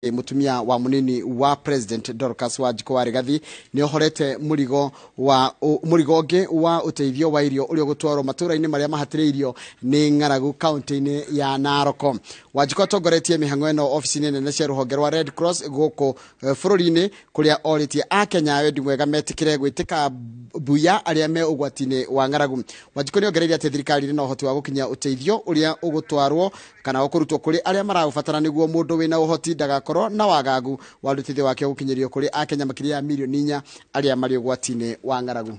Mūtumia wa munini wa President Dorcas wa Rigathi ni ohorete murigo ngi wa ūteithio wa irio uri gutwarwo matura-ini maria mahatiriirio ni ng'aragu county-ini ya Narok. Wajiko tongoretie mihango eno office-ini nene cia ruhonge rwa Red Cross guku bururi-ini kuria oritie a Kenya wendi mwega metikire gwitika buya aria me ugwati-ini wa ng'aragu. Wajiko ni ongereire ati thirikari ni no uhoti wa gukinya ūteithio uria ugutwarwo kana ukurutwo kuri aria marabatara niguo mundu wina uhoti ndagakorwo na wagagu wa ūteithio wake gukinyirio kuri a Kenya makiria ya milioni 4 aria mari ugwati-ini wa ng'aragu.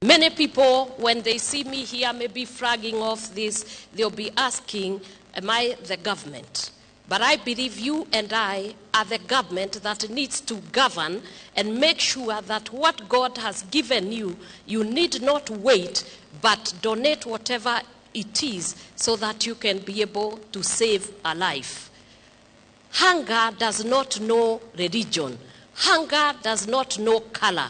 Many people, when they see me here, may be flagging off this, they'll be asking, am I the government? But I believe you and I are the government that needs to govern and make sure that what God has given you, you need not wait, but donate whatever it is so that you can be able to save a life. Hunger does not know religion. Hunger does not know color.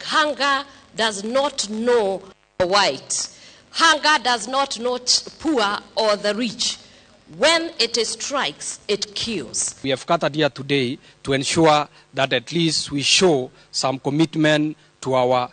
Hunger does not know white. Hunger does not know poor or the rich. When it strikes, it kills. We have gathered here today to ensure that at least we show some commitment to our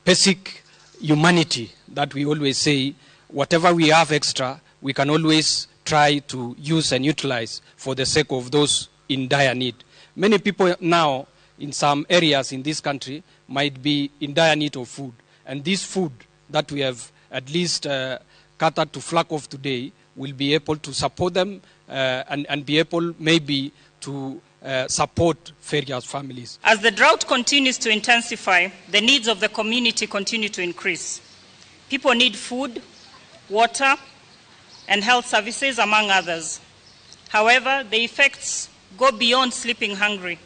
basic humanity, that we always say whatever we have extra, we can always try to use and utilize for the sake of those in dire need. Many people now in some areas in this country might be in dire need of food. And this food that we have at least gathered to flag off today will be able to support them and be able maybe to support various families. As the drought continues to intensify, the needs of the community continue to increase. People need food, water, and health services, among others. However, the effects go beyond sleeping hungry.